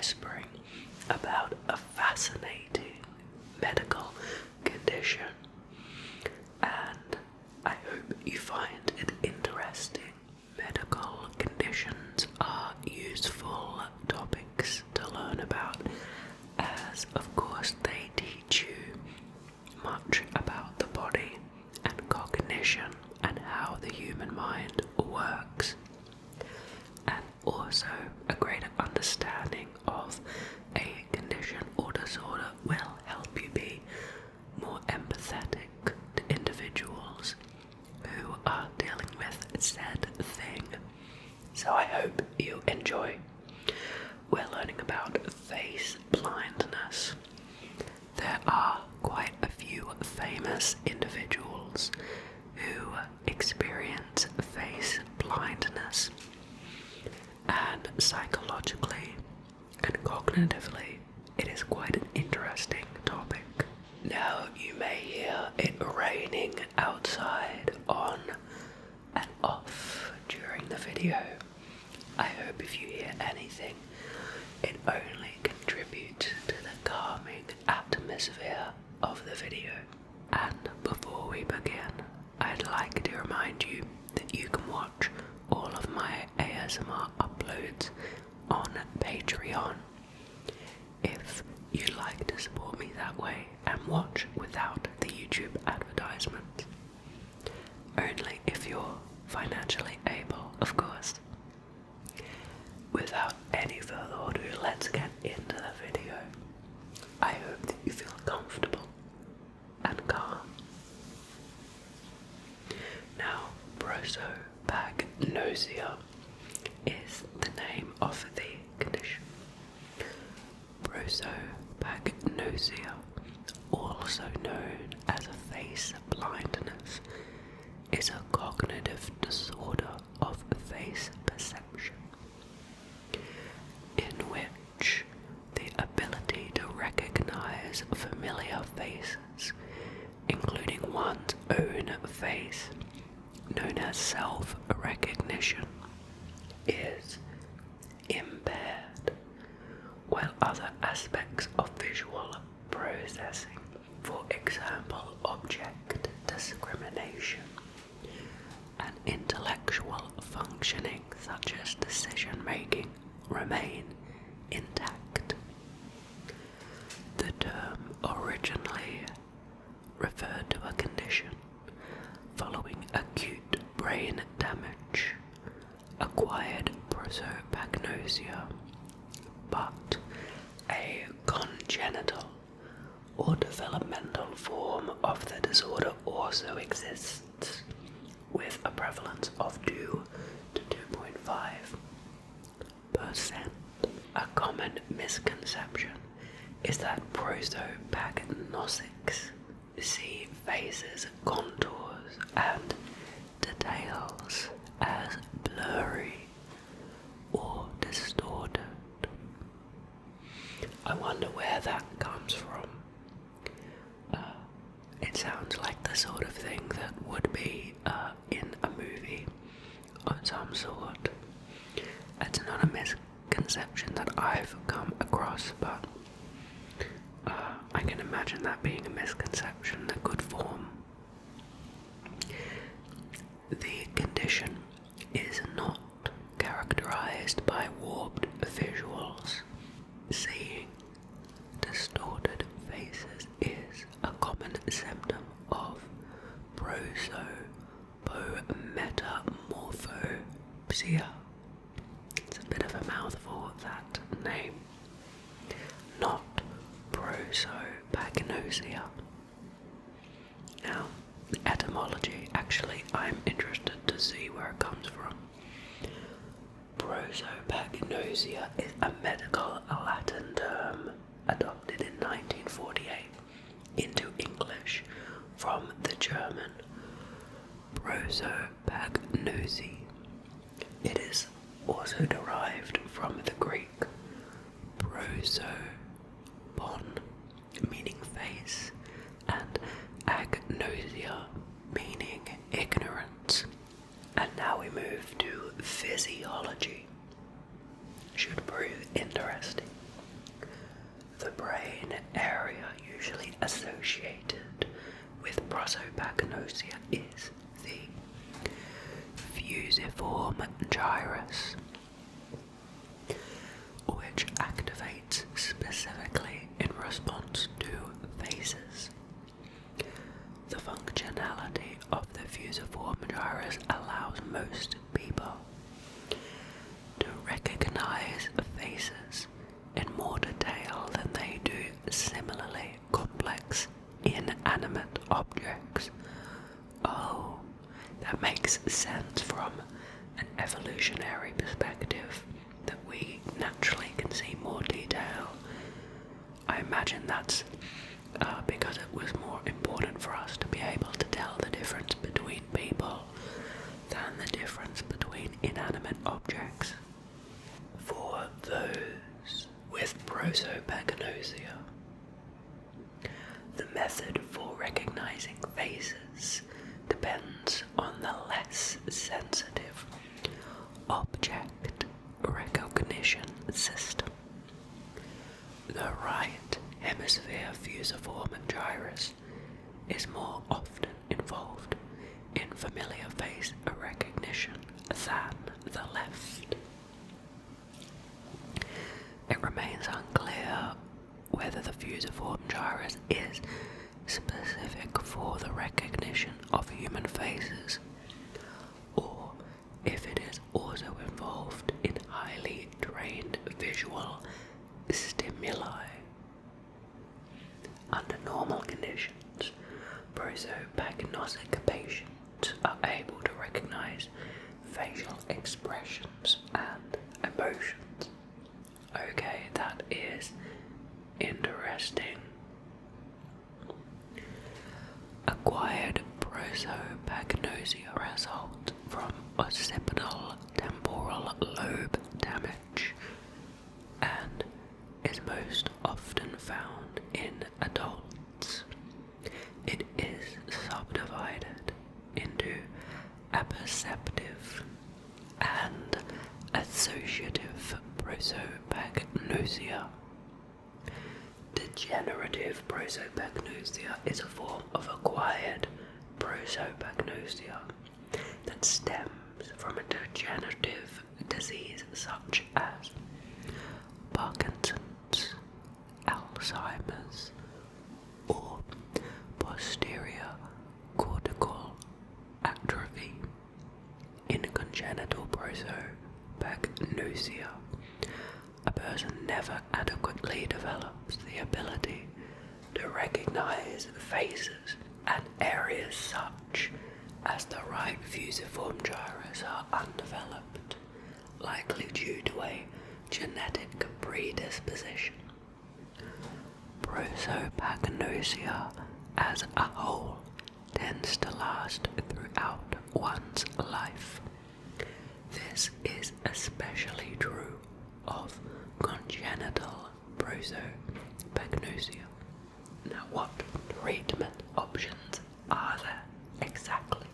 whispering about a fascinating medical condition, and I hope you find it interesting. Medical conditions are useful topics to learn about, as of course they teach you much about the body and cognition and how the human mind works, and also a greater understanding of a condition or disorder will help you be more empathetic to individuals who are dealing with said thing. So I hope you enjoy. We're learning about face blindness. There are quite a few famous individuals who experience face blindness, and psychologically and cognitively it is quite an interesting topic. Now you may hear it raining outside on and off during the video. I hope if you hear anything, it only contributes to the calming atmosphere of the video. And before we begin, I'd like to remind you that you can watch all of my ASMR uploads on Patreon. If you'd like to support me that way and watch without the YouTube advertisement. Only if you're financially able, of course. Without any further ado, let's get into the video. I hope that you feel comfortable and calm. Now, prosopagnosia is the name of the condition. Prosopagnosia, also known as face blindness, is a cognitive disorder of face perception, in which the ability to recognize familiar faces, including one's own face, known as self-recognition, is impaired, while other aspects of visual processing, for example object discrimination, and intellectual functioning such as decision making, remain intact. The term originally referred to a condition following acute brain damage, acquired prosopagnosia, but a congenital or developmental form of the disorder also exists, with a prevalence of 2 to 2.5%. A common misconception is that prosopagnostics see faces, contours, and details as blurry or distorted. I wonder where that comes from. It sounds like the sort of thing that would be in a movie of some sort. It's not a misconception that I've come across, but I can imagine that being a misconception that could form. The condition is not characterized by warped visuals. Seeing distorted faces is a common symptom of prosopometamorphopsia. It's a bit of a mouthful, that name. Not prosopagnosia. Now, etymology, actually, I'm interested to see where it comes from. Prosopagnosia is a medical Latin term adopted in 1948 into English from the German prosopagnosi. It is also derived from the Greek prosopon, meaning face, and agnosia, meaning ignorance. And now we move to physiology. Should prove interesting. brain area usually associated with prosopagnosia is the fusiform gyrus, which activates specifically in response to phases. The functionality of the fusiform gyrus allows most people to recognize faces in more detail than they do similarly complex inanimate objects. Oh, that makes sense from an evolutionary perspective, that we naturally can see more detail. I imagine that's because it was more important for us to be able to tell the difference between people than the difference between inanimate objects. For those with prosopagnosia, the method for recognizing faces depends on the less sensitive object recognition system. The right hemisphere fusiform gyrus is more often involved in familiar face recognition than the left. It remains unclear whether the fusiform gyrus is specific for the recognition of human faces, or if it is also involved in highly trained visual stimuli. Under normal conditions, prosopagnosic patients are able to recognize facial expressions and emotions. Okay, that is interesting. Acquired prosopagnosia result from occipital temporal lobe damage and is most often found in adults. It is subdivided into apperceptive and associative prosopagnosia. Degenerative prosopagnosia is a form of acquired prosopagnosia that stems from a degenerative disease such as Parkinson's, Alzheimer's, or posterior cortical atrophy. In congenital prosopagnosia, a person never adequately develops the ability to recognize faces and areas such as the right fusiform gyrus are undeveloped, likely due to a genetic predisposition. Prosopagnosia as a whole tends to last throughout one's life. This is especially true of congenital prosopagnosia. Now, what treatment options are there exactly?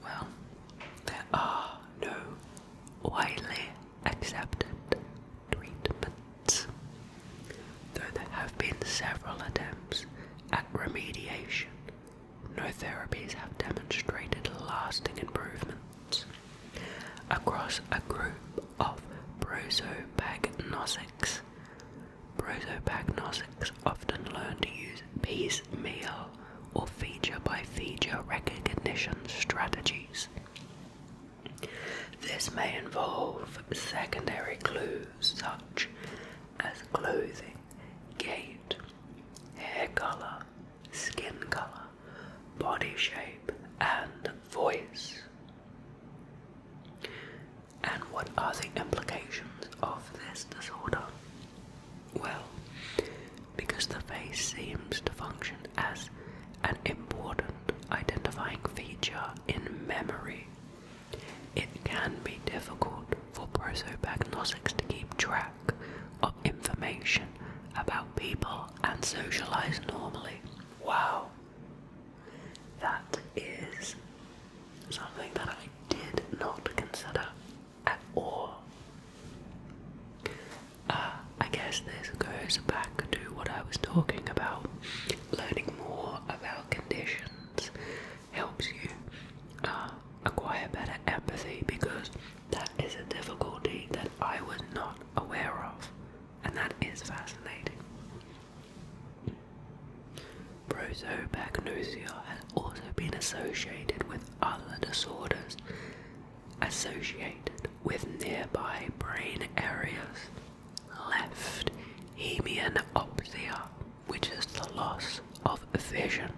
Well, there are no widely accepted treatments, though there have been several attempts at remediation. No therapies have demonstrated lasting improvements. Across a group of prosopagnosics, prosopagnostics often learn to use piecemeal or feature-by-feature recognition strategies. This may involve secondary clues such as clothing, gait, hair color, skin color, body shape, and voice. And what are the implications of this disorder? Well, because the face seems to function as an important identifying feature in memory, it can be difficult for prosopagnostics to keep track of information about people and socialize normally. Wow, that is something that I did not consider at all. I guess this goes Prosopagnosia has also been associated with other disorders associated with nearby brain areas. Left hemianopsia, which is the loss of vision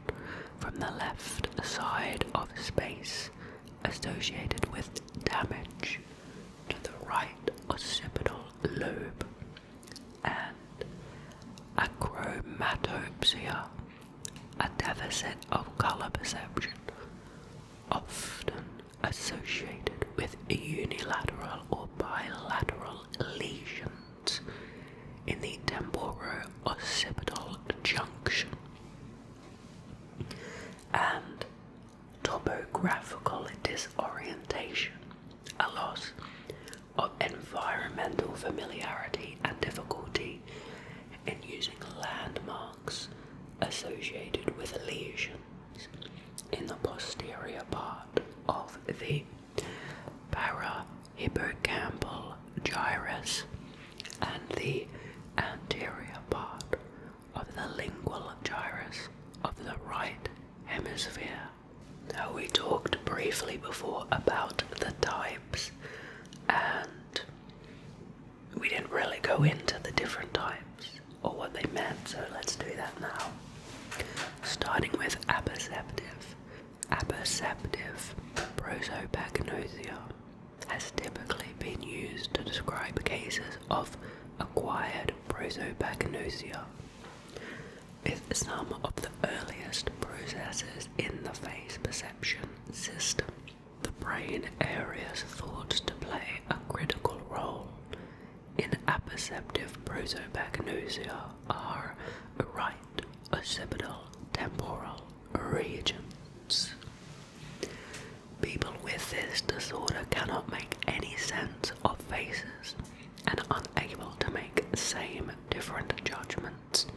from the left side of space associated with damage to the right occipital lobe, and achromatopsia, a deficit of color perception, often associated with unilateral or bilateral lesions in the temporo-occipital junction, and topographical disorientation, a loss of environmental familiarity and difficulty in using landmarks associated with lesions in the posterior part of the parahippocampal gyrus and the anterior part of the lingual gyrus of the right hemisphere. Now, we talked briefly before about the types, and we didn't really go into the different types or what they meant, so let's do that now. Starting with apperceptive. Apperceptive prosopagnosia has typically been used to describe cases of acquired prosopagnosia, with some of the earliest processes in the face perception system. The brain areas thought to play a critical role in apperceptive prosopagnosia are right occipital temporal regions. People with this disorder cannot make any sense of faces and are unable to make same different judgments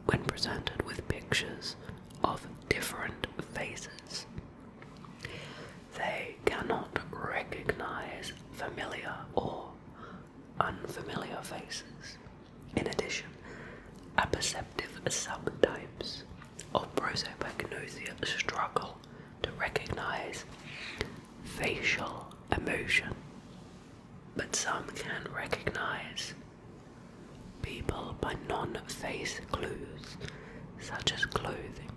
when presented with pictures of different faces. They cannot recognize familiar or unfamiliar faces. In addition, apperceptive subtypes of prosopagnosia struggle to recognize facial emotion, but some can recognize people by non-face clues such as clothing,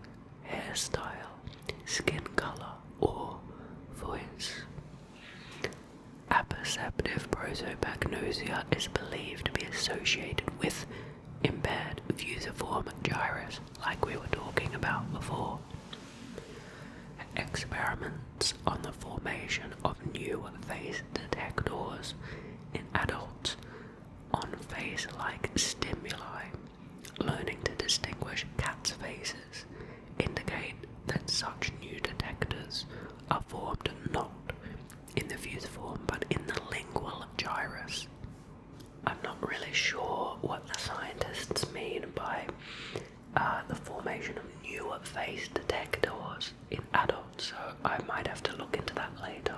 hairstyle, skin color, or voice. Apperceptive prosopagnosia is believed to be associated with impaired fusiform gyrus, like we were talking about before. Experiments on the formation of new face detectors in adults on face-like stimuli, learning to distinguish cats' faces, indicate that such new detectors are formed not in the fusiform but in the lingual gyrus. I'm not really sure what the scientists mean by the formation of new face detectors in adults, so I might have to look into that later.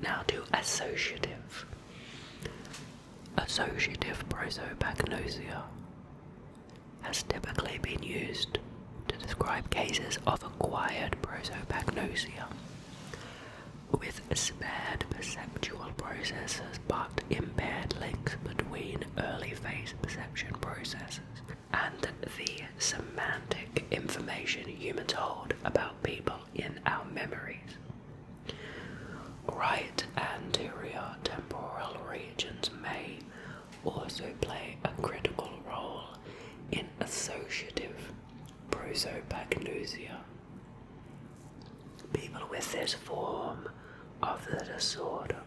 Now to associative. Associative prosopagnosia has typically been used to describe cases of acquired prosopagnosia with spared perceptual processes but impaired links between early face perception processes and the semantic information humans hold about people in our memories. Right anterior temporal regions may also play a critical role in associative prosopagnosia. People with this form of the disorder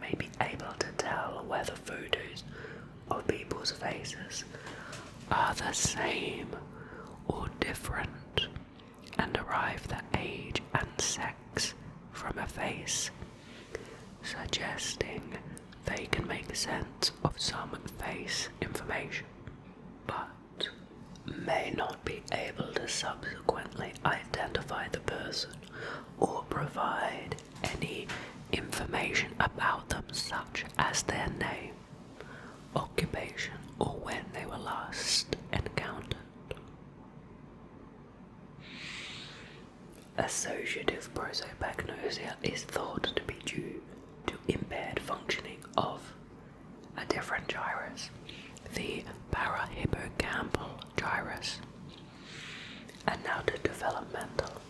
may be able to tell whether photos of people's faces are the same or different and derive the age and sex from a face, suggesting they can make sense of some face information, but may not be able to subsequently identify the person or provide any information about them, such as their name, occupation, or when they were last encountered. Associative prosopagnosia is thought to be due to impaired functioning of a different gyrus, the parahippocampal gyrus. And now to developmental.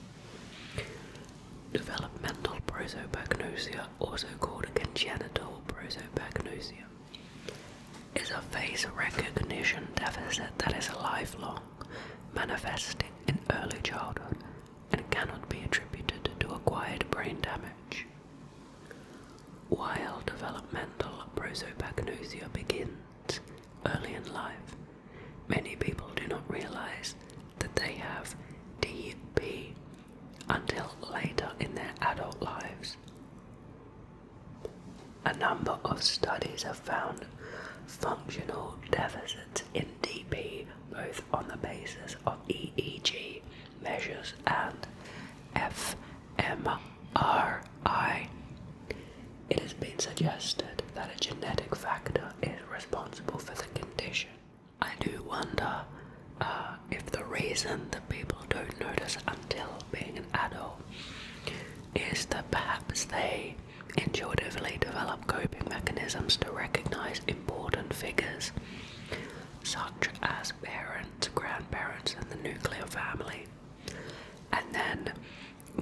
Developmental prosopagnosia, also called congenital prosopagnosia, is a face recognition deficit that is lifelong, manifesting in early childhood and cannot be attributed to acquired brain damage. While developmental prosopagnosia begins early in life, many people do not realize that they have DP until later in their adult lives. A number of studies have found functional deficits in DP both on the basis of EEG measures and fMRI. It has been suggested that a genetic factor is responsible for the condition. I do wonder if the reason that people don't notice until being an adult is that perhaps they intuitively develop coping mechanisms to recognize important figures, such as parents, grandparents, and the nuclear family, and then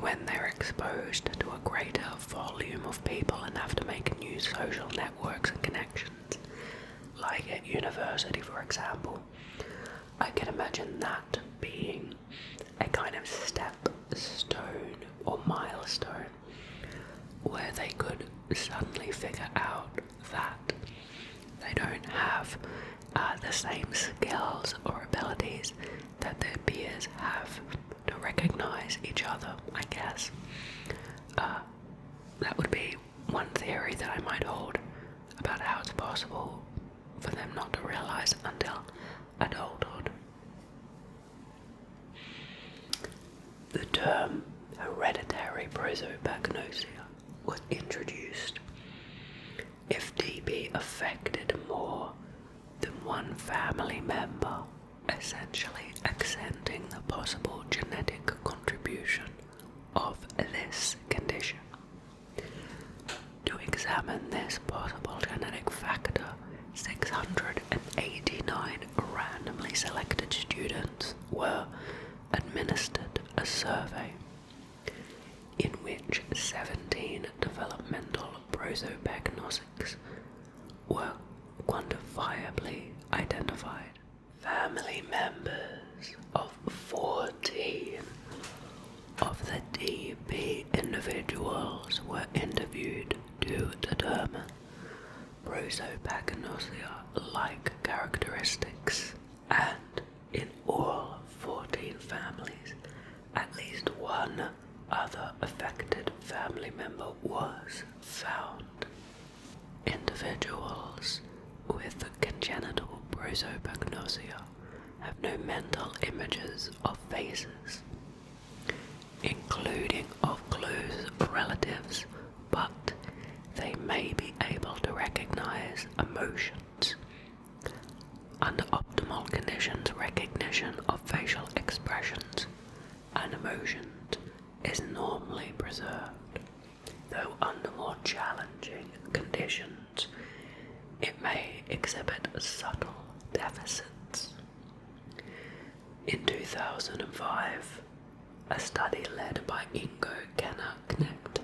when they're exposed to a greater volume of people and have to make new social networks and connections, like at university for example, I can imagine that being a kind of stepstone or milestone where they could suddenly figure out that they don't have the same skills or abilities that their peers have to recognize each other, I guess. That would be one theory that I might hold about how it's possible for them not to realize until adulthood. The term hereditary prosopagnosia was introduced if DP affected more than one family member, essentially accenting the possible genetic contribution of this condition. To examine this possible genetic factor, 689 randomly selected students were administered a survey in which 17 developmental prosopagnostics were quantifiably identified. Family members of 14 of the DP individuals were interviewed to determine prosopagnosia-like characteristics, and in all 14 families, at least one other affected family member was found. Individuals with congenital prosopagnosia have no mental images of faces, including of close relatives, but they may be able to recognize emotions. Under optimal conditions, recognition of facial expressions and emotions is normally preserved, though under more challenging conditions, it may exhibit subtle deficits. In 2005, a study led by Ingo Kenner-Knecht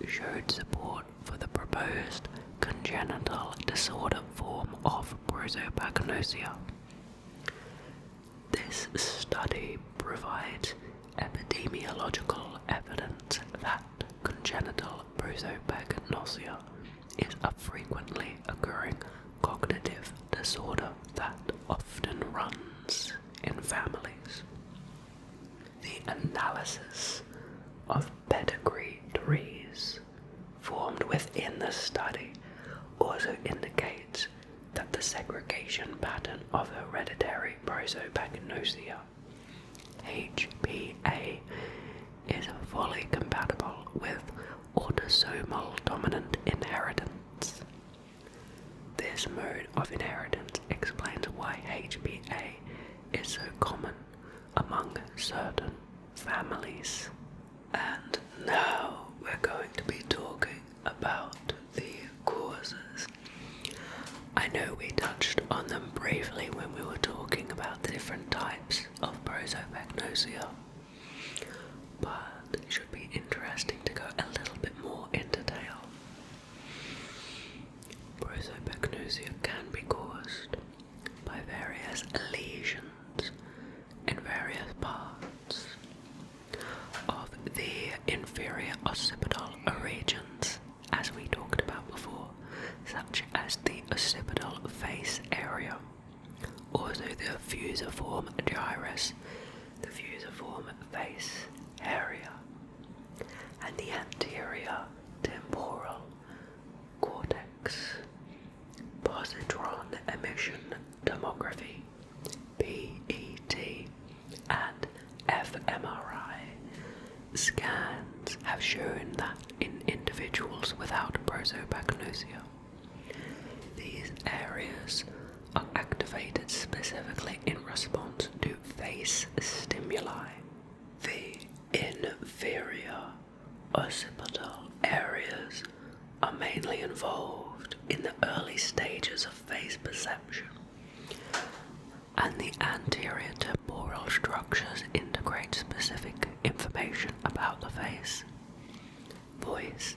showed support for the proposed congenital disorder form of prosopagnosia. This study provides epidemiological evidence that congenital prosopagnosia is a frequently occurring cognitive disorder that often runs in families. The analysis of pedigree trees formed within the study also indicates that the segregation pattern of hereditary prosopagnosia, HPA, is fully compatible with autosomal dominant inheritance. This mode of inheritance explains why HPA is so common among certain families. And now we're going to be talking about the causes. I know we touched on them briefly when we were talking about the different types of prosopagnosia, but it should be interesting to go a little bit more in detail. Prosopagnosia can be caused by various lesions in various parts of the inferior occipital regions, as we talked about before, such as the occipital face area, also the fusiform gyrus, the fusiform face area, and the anterior temporal cortex. Positron emission tomography, PET, and fMRI scans have shown that in individuals without prosopagnosia, these areas are activated specifically in response to face stimuli. The inferior occipital areas are mainly involved in the early stages of face perception, and the anterior temporal structures integrate specific information about the face, voice,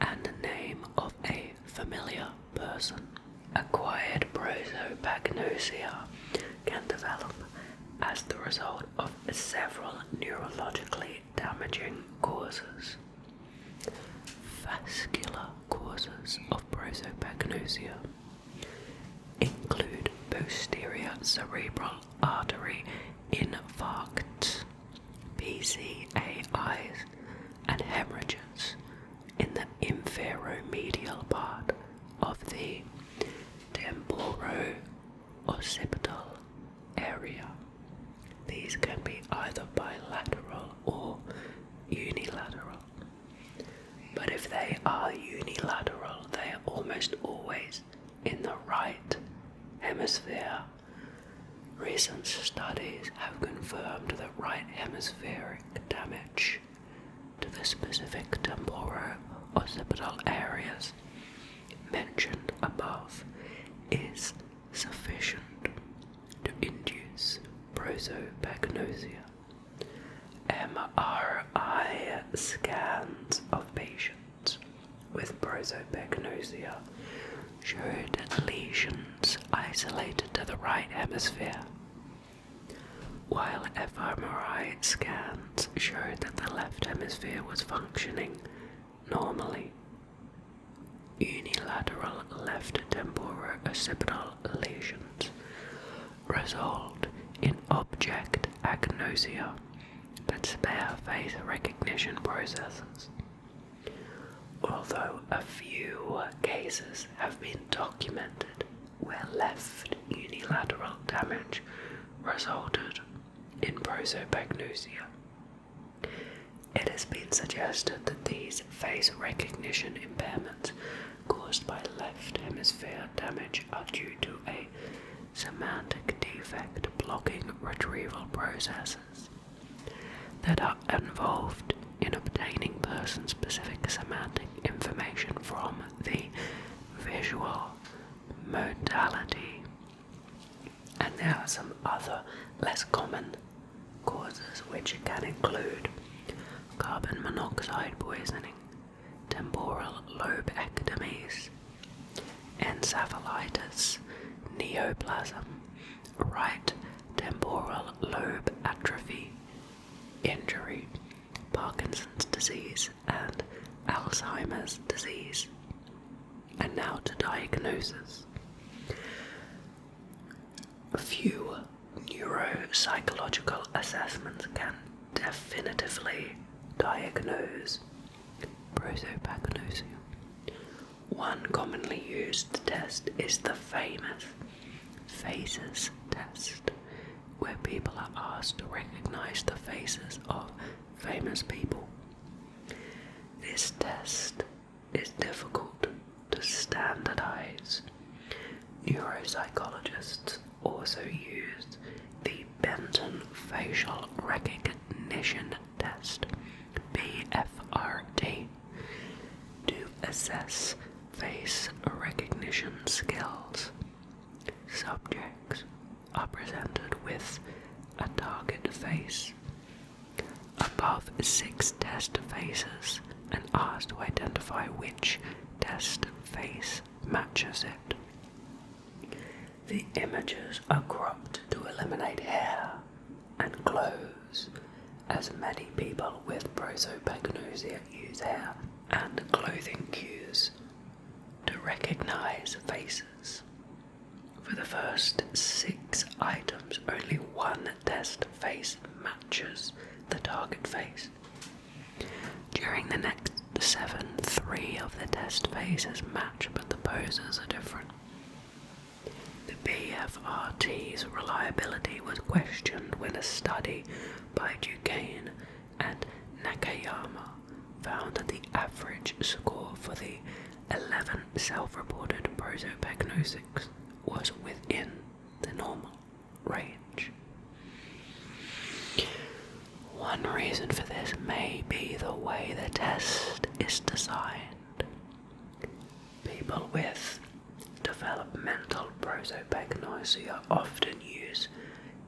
and the name of a familiar person. Acquired prosopagnosia can develop as the result of several neurologically damaging causes. Vascular causes of prosopagnosia include posterior cerebral artery infarcts, PCAIs, and hemorrhages in the inferomedial part of the temporo-occipital area. These can be either bilateral or unilateral, but if they are unilateral, they are almost always in the right hemisphere. Recent studies have confirmed that right hemispheric damage to the specific temporo-occipital areas mentioned above is sufficient to induce prosopagnosia. MRI scans of patients with prosopagnosia showed lesions isolated to the right hemisphere, while fMRI scans showed that the left hemisphere was functioning normally. Unilateral left temporo-occipital lesions result in object agnosia that spare face recognition processes. Although a few cases have been documented where left unilateral damage resulted in prosopagnosia, it has been suggested that these face recognition impairments caused by left hemisphere damage are due to a semantic defect blocking retrieval processes that are involved in obtaining person-specific semantic information from the visual modality. And there are some other less common causes which can include carbon monoxide poisoning, temporal lobe ectomies, encephalitis, neoplasm, right temporal lobe atrophy, injury, Parkinson's disease, and Alzheimer's disease. And now to diagnosis. A few neuropsychological assessments can definitively diagnose prosopagnosia. One commonly used test is the famous faces test, where people are asked to recognize the faces of famous people. This test is difficult to standardize. Neuropsychologists also used the Benton facial recognition recognition test, BFRT, to assess face recognition skills. Subjects are presented with a target face above 6 test faces and asked to identify which test face matches it. The images are cropped to eliminate hair and clothes, as many people with prosopagnosia use hair and clothing cues to recognize faces. For the first 6 items, only one test face matches the target face. During the next 7, 3 of the test faces match, but the poses are different. The BFRT's reliability was questioned when a study by Duquesne and Nakayama found that the average score for the 11 self-reported prosopagnosics was within the normal range. One reason for this may be the way the test is designed. People with developmental prosopagnosia often use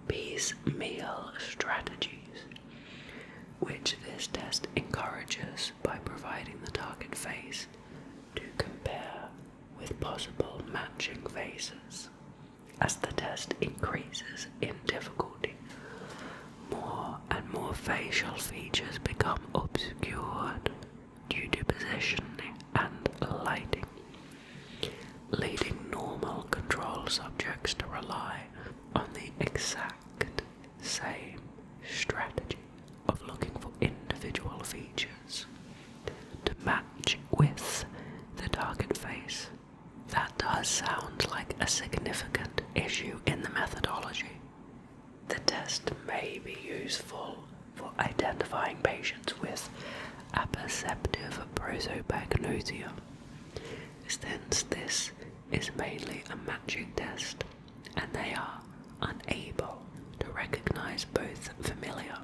piecemeal strategies, which this test encourages by providing the target face to compare with possible matching faces. As the test increases in difficulty, more and more facial features become obscured due to positioning and lighting, leading normal control subjects to rely on the exact same strategy of looking for individual features to match with the target face. That does sound like a significant issue in the methodology. The test may be useful for identifying patients with apperceptive prosopagnosia, since this is mainly a matching test and they are unable to recognize both familiar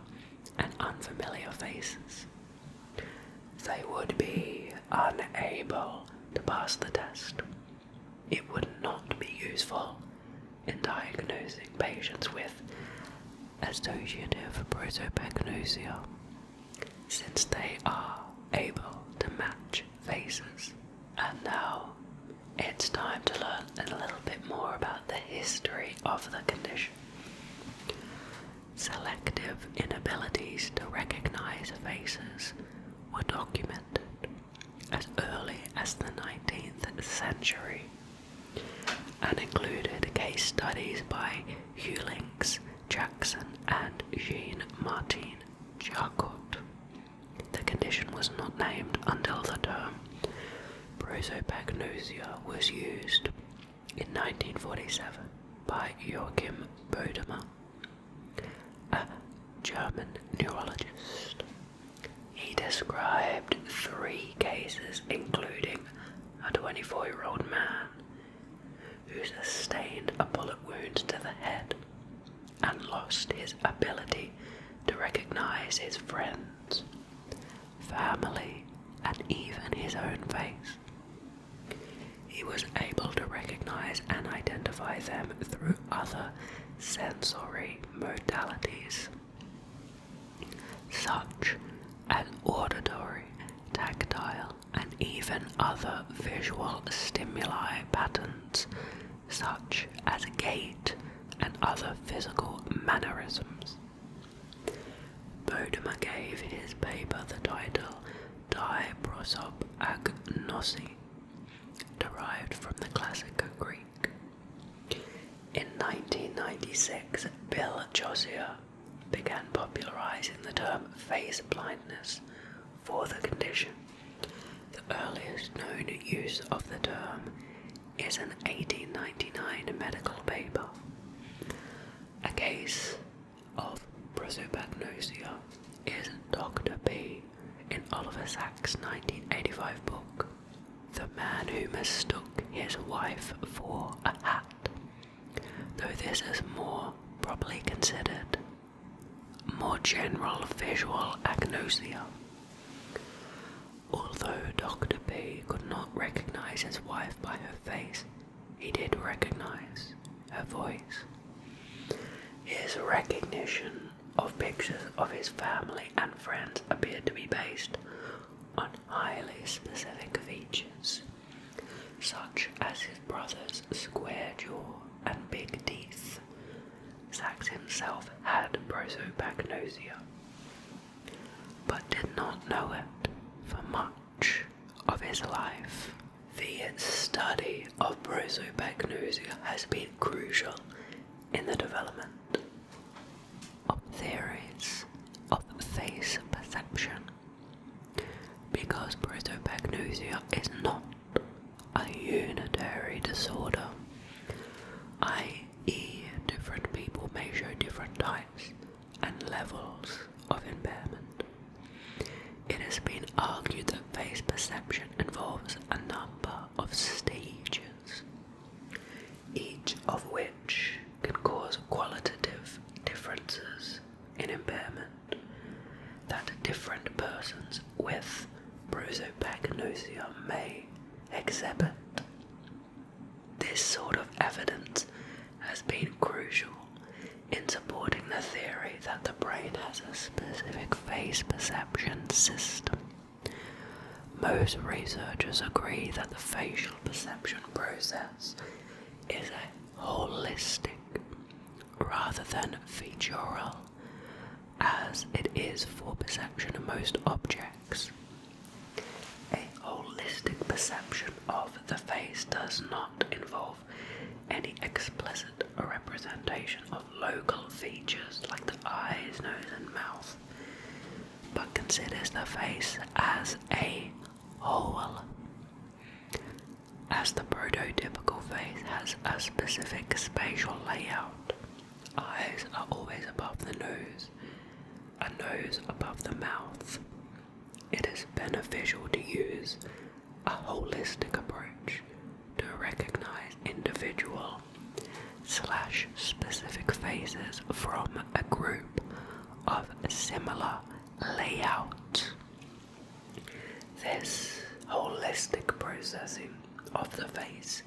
and unfamiliar faces. They would be unable to pass the test. It would not be useful in diagnosing patients with associative prosopagnosia, since they are able to match faces. And now it's time to learn a little bit more about the history of the condition. Selective inabilities to recognize faces were documented as early as the 19th century and included case studies by Hewlings, Jackson and Jean-Martin Charcot. The condition was not named until the term prosopagnosia was used in 1947 by Joachim Bodemer, a German neurologist. He described 3 cases, including a 24-year-old man who sustained a bullet wound to the head and lost his ability to recognize his friends, family, and even his own face. He was able to recognize and identify them through other sensory modalities, such as auditory, tactile, and even other visual stimuli patterns, such as gait and other physical mannerisms. Bodemer gave his paper the title Prosopagnosia, derived from the classical Greek. In 1996, Bill Josier began popularizing the term face blindness for the condition. The earliest known use of the term is an 1899 medical paper. A case of prosopagnosia is Dr. B in Oliver Sacks' 1985 book, The Man Who Mistook His Wife for a Hat, though this is more properly considered more general visual agnosia. Although Dr. P could not recognize his wife by her face, he did recognize her voice. His recognition of pictures of his family and friends appeared to be based on highly specific features, such as his brother's square jaw and big teeth. Sachs himself had prosopagnosia, but did not know it for much of his life. The study of prosopagnosia has been crucial in the development of theories of face perception, because prosopagnosia is not a unitary disorder, i.e. different people may show different types and levels of impairment. It has been argued that face perception involves a number of stages, each of which can cause qualitative differences in impairment that different persons with prosopagnosia may exhibit. This sort of evidence has been crucial in supporting the theory that the brain has a specific face perception system. Most researchers agree that the facial perception process is a holistic rather than featural, as it is for perception of most objects. A holistic perception of the face does not involve any explicit representation of local features like the eyes, nose and mouth, but considers the face as a whole. As the prototypical face has a specific spatial layout, eyes are always above the nose, a nose above the mouth. It is beneficial to use a holistic approach to recognize individual / specific faces from a group of similar layouts. This holistic processing of the face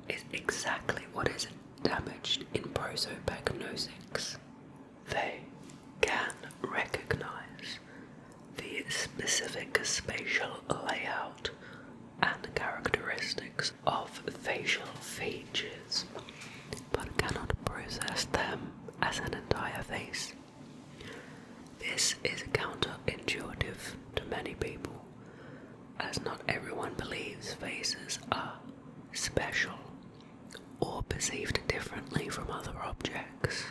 is exactly what is damaged in prosopagnosics. They can recognize the specific spatial layout and characteristics of facial features, but cannot process them as an entire face. This is counterintuitive to many people, as not everyone believes faces are special or perceived differently from other objects.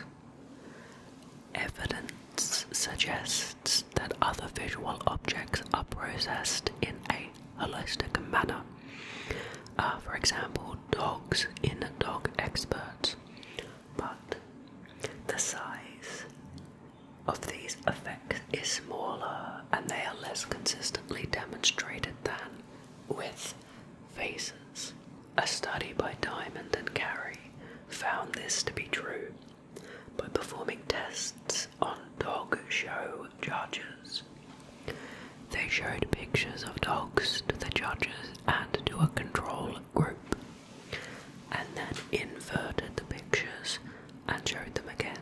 Evidence suggests that other visual objects are processed in a holistic manner. For example, dogs in Dog Experts, but the size of these effects is smaller and they are less consistently demonstrated than with faces. A study by Diamond and Carey found this to be true by performing tests on dog show judges. They showed pictures of dogs to the judges and to a control group, and then inverted the pictures and showed them again.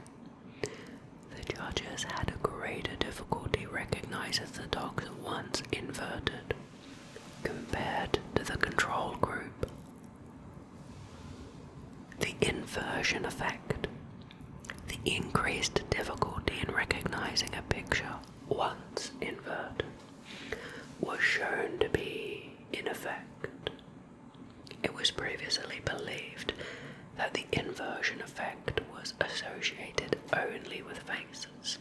The judges had a greater difficulty recognizing the dogs once inverted compared to the control group. The inversion effect, the increased difficulty in recognizing a picture once inverted, was shown to be in effect. It was previously believed that the inversion effect was associated only with faces,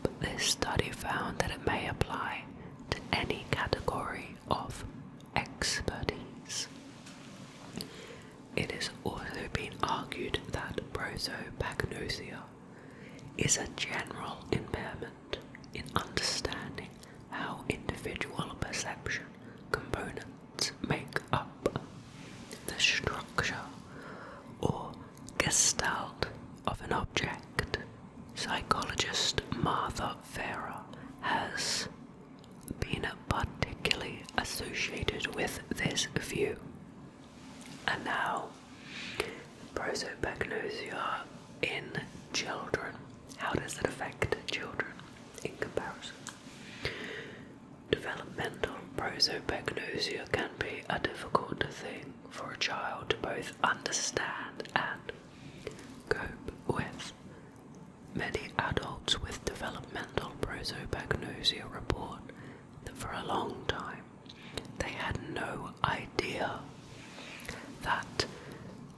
but this study found that it may apply to any category of expertise. It has also been argued that prosopagnosia is a general impairment in understanding how individual perception components make up the structure or gestalt of an object. Psychologists And now, prosopagnosia in children. How does it affect children in comparison? Developmental prosopagnosia can be a difficult thing for a child to both understand and cope with. Many adults with developmental prosopagnosia report that for a long time they had no idea that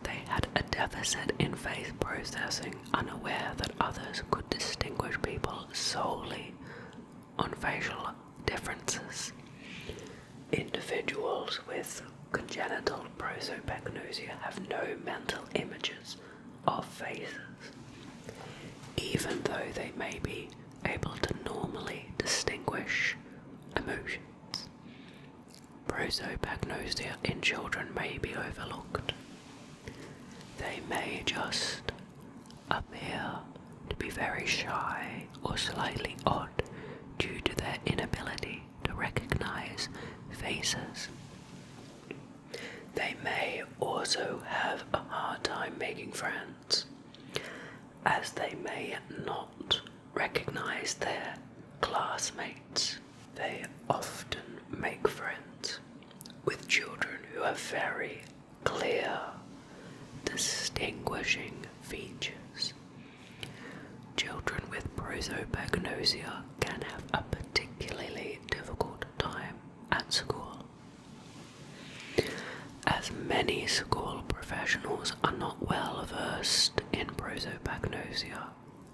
they had a deficit in face processing, unaware that others could distinguish people solely on facial differences. Individuals with congenital prosopagnosia have no mental images of faces, even though they may be able to normally distinguish emotions. Prosopagnosia in children may be overlooked. They may just appear to be very shy or slightly odd due to their inability to recognize faces. They may also have a hard time making friends, as they may not recognize their classmates. They often make friends with children who have very clear, distinguishing features. Children with prosopagnosia can have a particularly difficult time at school, as many school professionals are not well versed in prosopagnosia,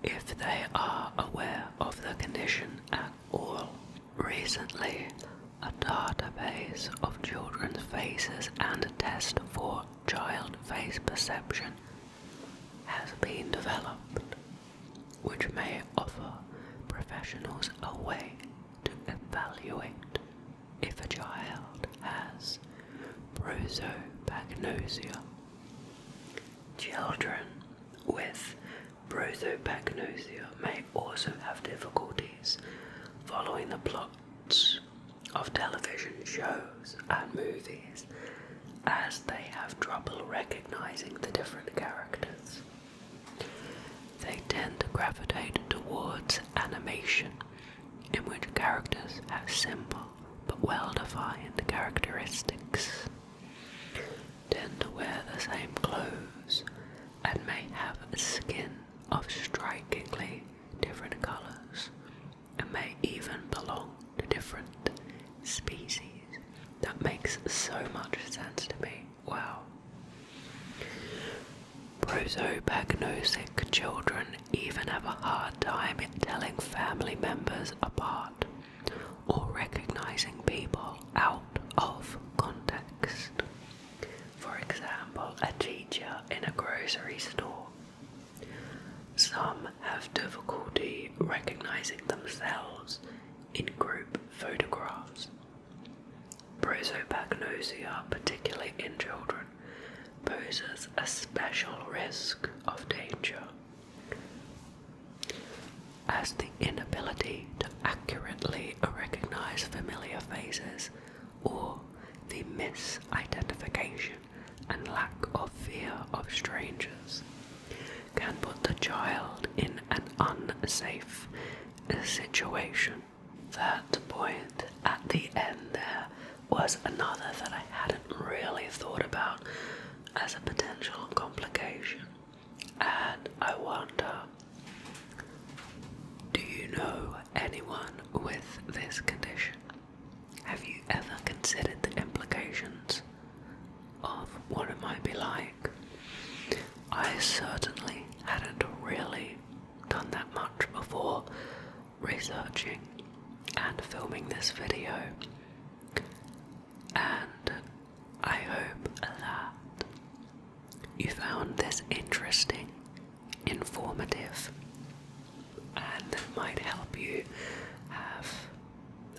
if they are aware of the condition at all. Recently, a database of children's faces and a test for child face perception has been developed, which may offer professionals a way to evaluate if a child has prosopagnosia. Children with prosopagnosia may also have difficulties following the plots of television shows and movies, as they have trouble recognizing the different characters. They tend to gravitate towards animation, in which characters have simple but well-defined characteristics, tend to wear the same clothes, and may have a skin of strikingly different colors, and may even belong to different species. That makes so much sense to me. Wow. Prosopagnosic children even have a hard time in telling family members apart or recognizing people out of context. For example, a teacher in a grocery store. Some have difficulty recognizing themselves in group photographs. Prosopagnosia, particularly in children, poses a special risk of danger, as the inability to accurately recognize familiar faces or the misidentification and lack of fear of strangers can put the child in an unsafe situation. That point at the end there was another that I hadn't really thought about as a potential complication, and I wonder, do you know anyone with this condition? Have you ever considered the implications of what it might be like? I certainly hadn't really done that much before researching and filming this video, and I hope that you found this interesting, informative, and might help you have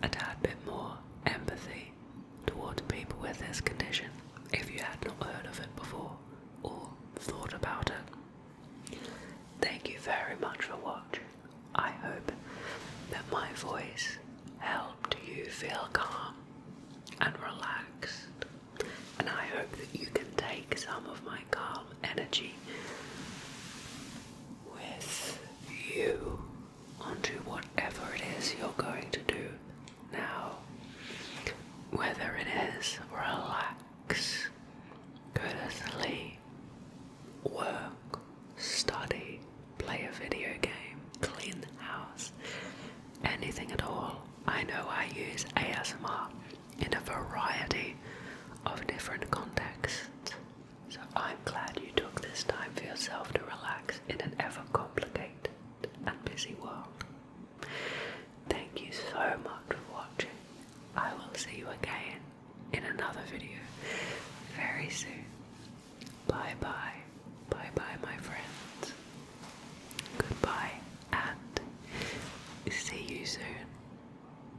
a tad bit more empathy towards people with this condition if you had not heard of it before or thought about it. Thank you very much for watching. I hope that my voice helped you feel calm and relaxed, and I hope that you can take some of my calm energy with you onto whatever it is you're going to do now. Whether it is relax, go to sleep, work, study, play a video game, clean the house, anything at all. I know I use ASMR in a variety of different contexts, so I'm glad you took this time for yourself to relax in an ever complicated and busy world. Thank you so much for watching. I will see you again in another video very soon. Bye bye.